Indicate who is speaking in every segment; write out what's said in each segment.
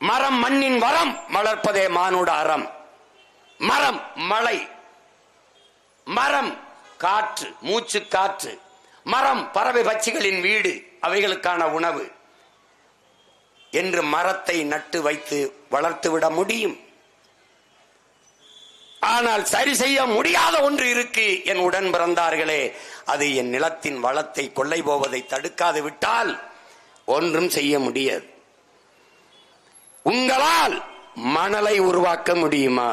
Speaker 1: மரம் மண்ணின் வரம் வளர்ப்பதே மானுட அறம். மரம் மழை, மரம் காற்று, மூச்சு காற்று, மரம் பறவை பட்சிகளின் வீடு, அவைகளுக்கான உணவு என்று மரத்தை நட்டு வைத்து வளர்த்துவிட முடியும். ஆனால் சரி செய்ய முடியாத ஒன்று இருக்கு என் உடன் பிறந்தார்களே, அது என் நிலத்தின் வளத்தை கொள்ளை போவதை தடுக்காது விட்டால் ஒன்றும் செய்ய முடியாது. உங்களால் மணலை உருவாக்க முடியுமா?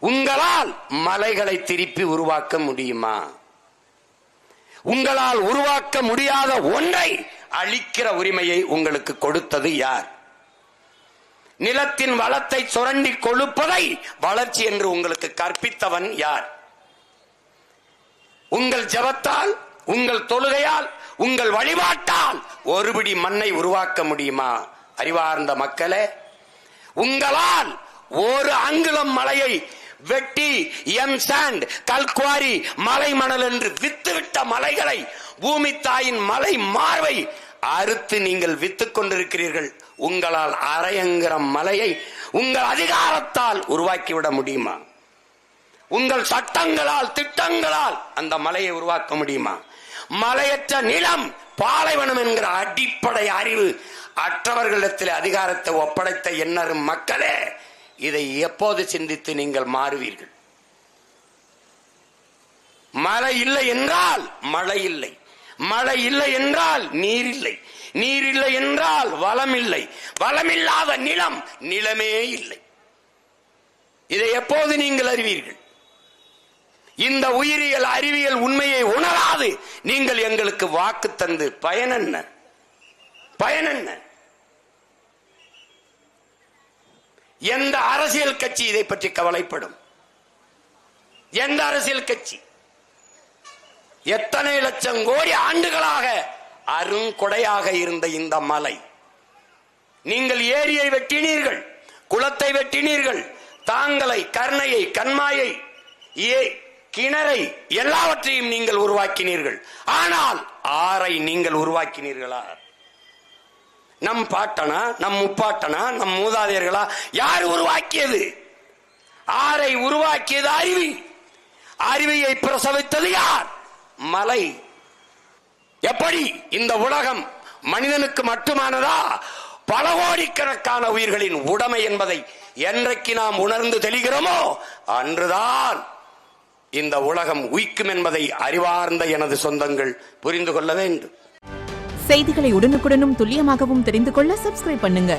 Speaker 1: உங்களால் மலைகளை திருப்பி உருவாக்க முடியுமா? உங்களால் உருவாக்க முடியாத ஒன்றை அழிக்கிற உரிமையை உங்களுக்கு கொடுத்தது யார்? நிலத்தின் வளத்தை சுரண்டி கொழுப்பதை வளர்ச்சி என்று உங்களுக்கு கற்பித்தவன் யார்? உங்கள் ஜபத்தால், உங்கள் தொழுகையால், உங்கள் வழிபாட்டால் ஒருபிடி மண்ணை உருவாக்க முடியுமா? அறிவார்ந்த மக்களே, உங்களால் ஒரு அங்குலம் மலையை வெட்டி எம் சாண்ட், கல்குவாரி, மலை மணல் என்று வித்துவிட்ட மலைகளை, பூமி தாயின் மலை மார்பை அறுத்து நீங்கள் வித்துக் கொண்டிருக்கிறீர்கள். உங்களால் அரையங்கிற மலையை உங்கள் அதிகாரத்தால் உருவாக்கிவிட முடியுமா? உங்கள் சட்டங்களால், திட்டங்களால் அந்த மலையை உருவாக்க முடியுமா? மலையற்ற நிலம் பாலைவனம் என்கிற அடிப்படை அறிவு அற்றவர்களிடத்தில் அதிகாரத்தை ஒப்படைத்த எண்ணரும் மக்களே, இதை எப்போது சிந்தித்து நீங்கள் மாறுவீர்கள்? மழை இல்லை என்றால் மழை இல்லை, மழை இல்லை என்றால் நீர் இல்லை, நீர் இல்லை என்றால் வளம் இல்லை, வளமில்லாத நிலம் நிலமே இல்லை. இதை எப்போது நீங்கள் அறிவீர்கள்? இந்த உயிரியல் அறிவியல் உண்மையை உணராது நீங்கள் எங்களுக்கு வாக்கு தந்து பயனென்ன? பயனென்ன? எந்த அரசியல் கட்சி இதை பற்றி கவலைப்படும்? எந்த அரசியல் கட்சி? எத்தனை லட்சம் கோடி ஆண்டுகளாக அருங்கொடையாக இருந்த இந்த மலை, நீங்கள் ஏரியை வெட்டினீர்கள், குளத்தை வெட்டினீர்கள், தாங்களை, கர்ணையை, கண்மாயை, கிணறை, எல்லாவற்றையும் நீங்கள் உருவாக்கினீர்கள். ஆனால் ஆறை நீங்கள் உருவாக்கினீர்களா? நம் பாட்டனா, நம் முப்பாட்டனா, நம் மூதாதையர்களா? யார் உருவாக்கியது? ஆறை உருவாக்கியது அருவி. அருவியை பிரசவித்தது யார்? மலை. எப்படி இந்த உலகம் மனிதனுக்கு மட்டுமானதா? பல கோடிக்கணக்கான உயிர்களின் உடைமை என்பதை என்றைக்கு நாம் உணர்ந்து தெளிகிறோமோ அன்றுதான் இந்த உலகம் உயிக்கும் என்பதை அறிவார்ந்த எனது சொந்தங்கள் புரிந்து கொள்ள வேண்டும்.
Speaker 2: செய்திகளை உடனுக்குடனும் துல்லியமாகவும் தெரிந்து கொள்ள சப்ஸ்கிரைப் பண்ணுங்க.